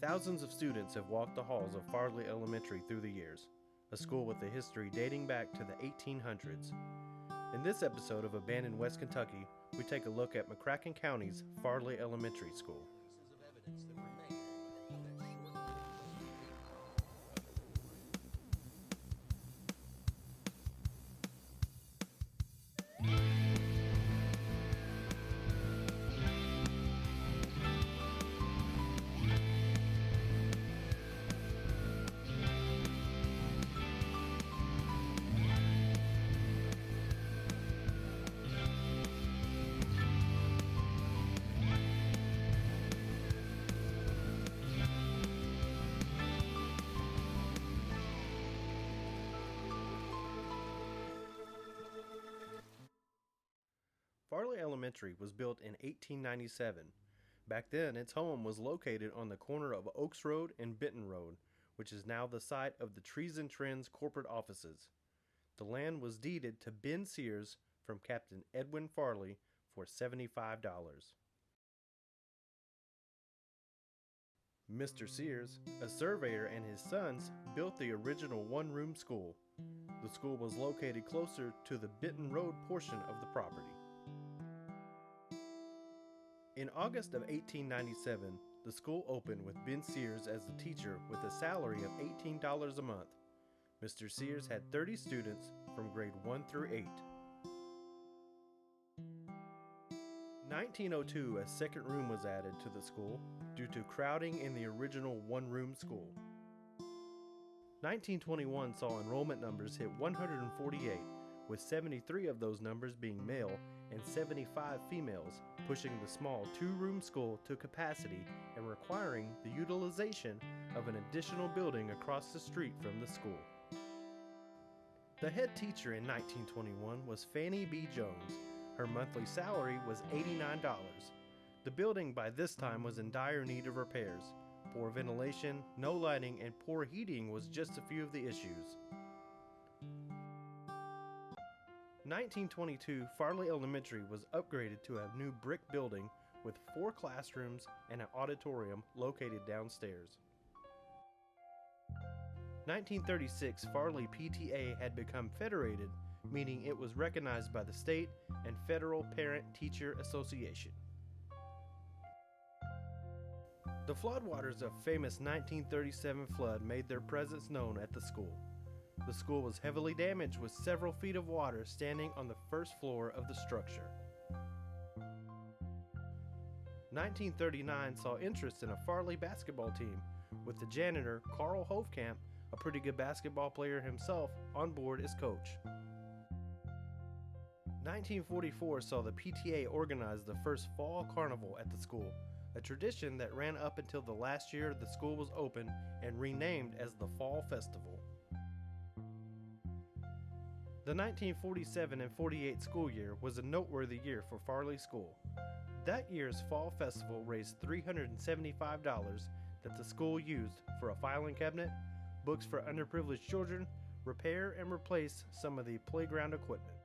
Thousands of students have walked the halls of Farley Elementary through the years, a school with a history dating back to the 1800s. In this episode of Abandoned West Kentucky, we take a look at McCracken County's Farley Elementary School. Farley Elementary was built in 1897. Back then, its home was located on the corner of Oaks Road and Benton Road, which is now the site of the Trees and Trends corporate offices. The land was deeded to Ben Sears from Captain Edwin Farley for $75. Mr. Sears, a surveyor, and his sons built the original one-room school. The school was located closer to the Benton Road portion of the property. In August of 1897, the school opened with Ben Sears as the teacher with a salary of $18 a month. Mr. Sears had 30 students from grade 1 through 8. In 1902, a second room was added to the school due to crowding in the original one-room school. 1921 saw enrollment numbers hit 148, with 73 of those numbers being male and 75 females, pushing the small two-room school to capacity and requiring the utilization of an additional building across the street from the school. The head teacher in 1921 was Fannie B. Jones. Her monthly salary was $89. The building by this time was in dire need of repairs. Poor ventilation, no lighting, and poor heating was just a few of the issues. 1922, Farley Elementary was upgraded to a new brick building with 4 classrooms and an auditorium located downstairs. 1936, Farley PTA had become federated, meaning it was recognized by the state and federal Parent-Teacher Association. The floodwaters of famous 1937 flood made their presence known at the school. The school was heavily damaged with several feet of water standing on the first floor of the structure. 1939 saw interest in a Farley basketball team, with the janitor, Carl Hovkamp, a pretty good basketball player himself, on board as coach. 1944 saw the PTA organize the first fall carnival at the school, a tradition that ran up until the last year the school was open and renamed as the Fall Festival. The 1947 and 48 school year was a noteworthy year for Farley School. That year's Fall Festival raised $375 that the school used for a filing cabinet, books for underprivileged children, repair and replace some of the playground equipment.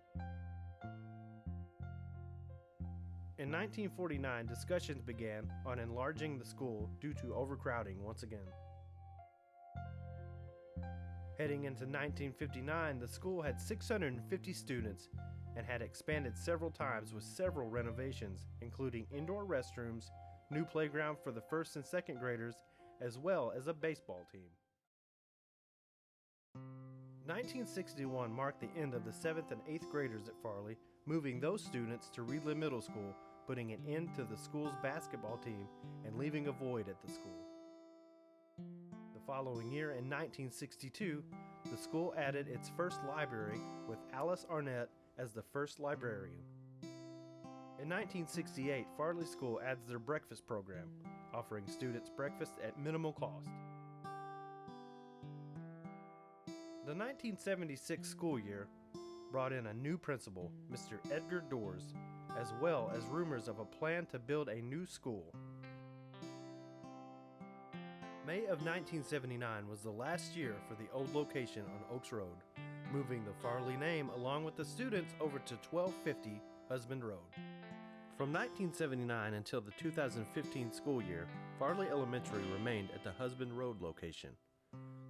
In 1949, discussions began on enlarging the school due to overcrowding once again. Heading into 1959, the school had 650 students and had expanded several times with several renovations, including indoor restrooms, new playground for the first and second graders, as well as a baseball team. 1961 marked the end of the 7th and 8th graders at Farley, moving those students to Reedland Middle School, putting an end to the school's basketball team and leaving a void at the school. The following year, in 1962, the school added its first library with Alice Arnett as the first librarian. In 1968, Farley School adds their breakfast program, offering students breakfast at minimal cost. The 1976 school year brought in a new principal, Mr. Edgar Doors, as well as rumors of a plan to build a new school. May of 1979 was the last year for the old location on Oaks Road, moving the Farley name along with the students over to 1250 Husband Road. From 1979 until the 2015 school year, Farley Elementary remained at the Husband Road location.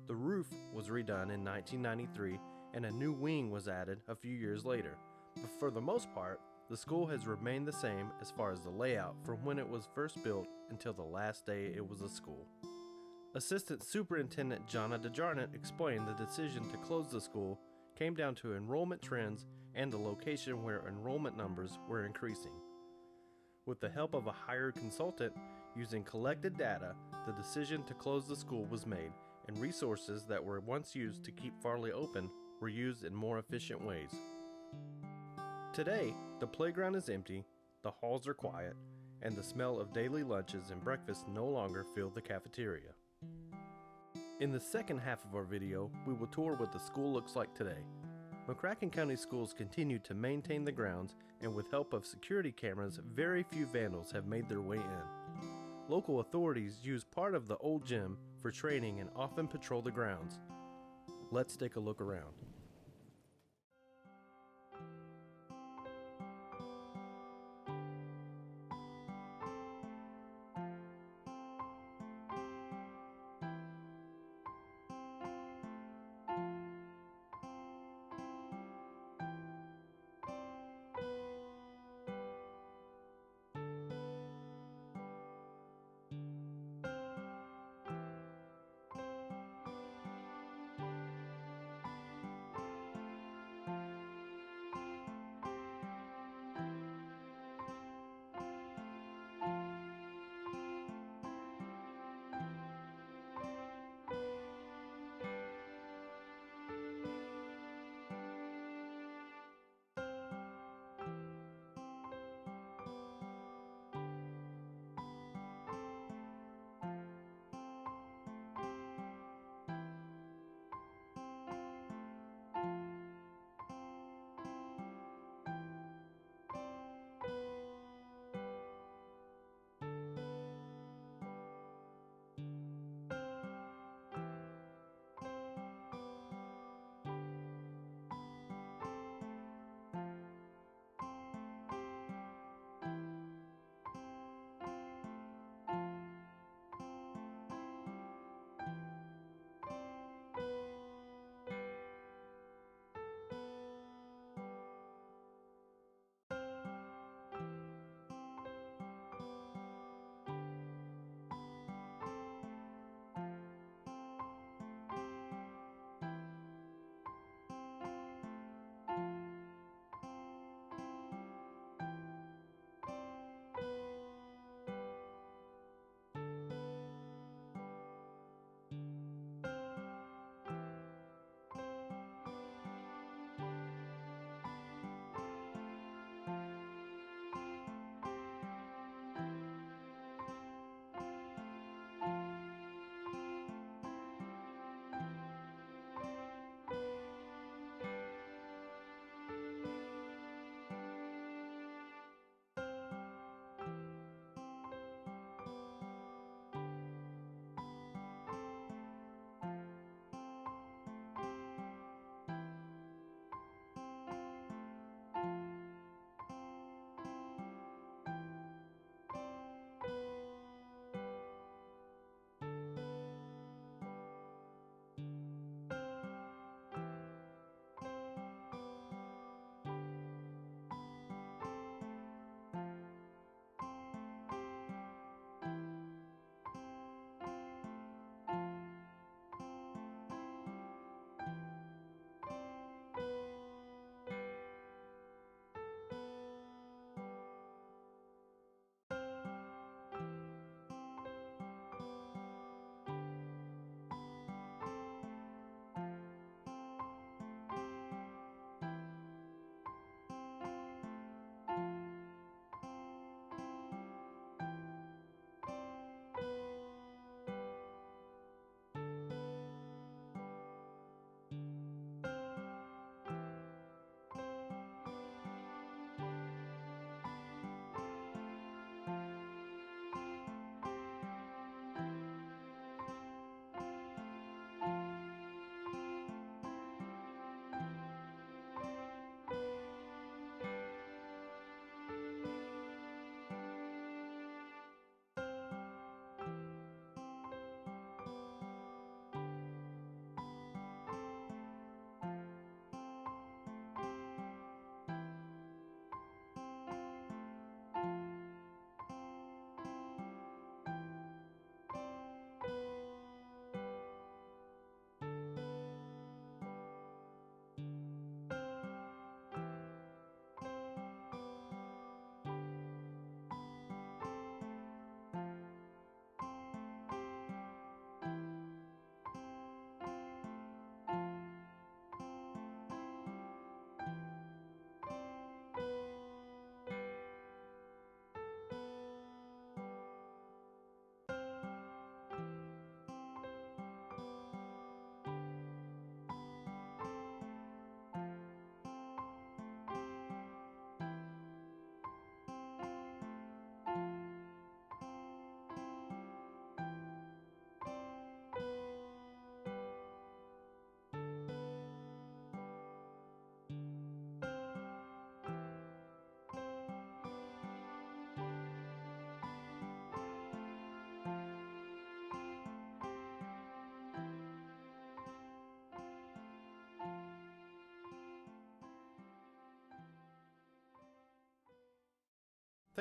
The roof was redone in 1993 and a new wing was added a few years later, but for the most part, the school has remained the same as far as the layout from when it was first built until the last day it was a school. Assistant Superintendent Jonna DeJarnett explained the decision to close the school came down to enrollment trends and the location where enrollment numbers were increasing. With the help of a hired consultant, using collected data, the decision to close the school was made, and resources that were once used to keep Farley open were used in more efficient ways. Today, the playground is empty, the halls are quiet, and the smell of daily lunches and breakfast no longer fill the cafeteria. In the second half of our video, we will tour what the school looks like today. McCracken County Schools continue to maintain the grounds, and with help of security cameras, very few vandals have made their way in. Local authorities use part of the old gym for training and often patrol the grounds. Let's take a look around.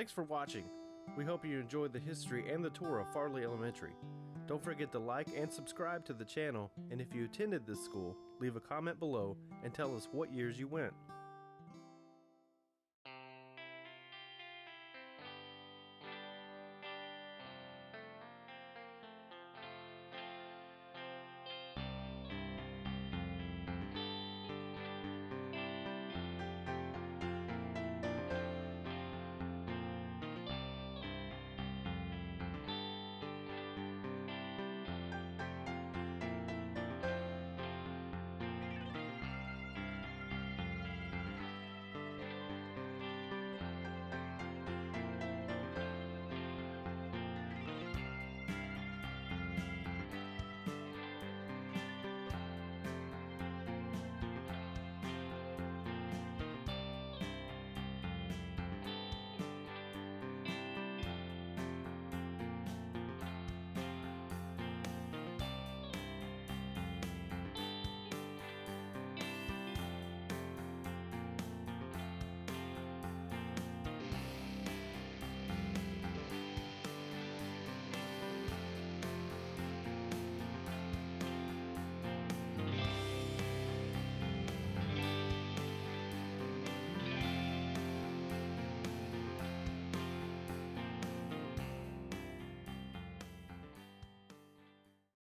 Thanks for watching. We hope you enjoyed the history and the tour of Farley Elementary. Don't forget to like and subscribe to the channel, and if you attended this school, leave a comment below and tell us what years you went.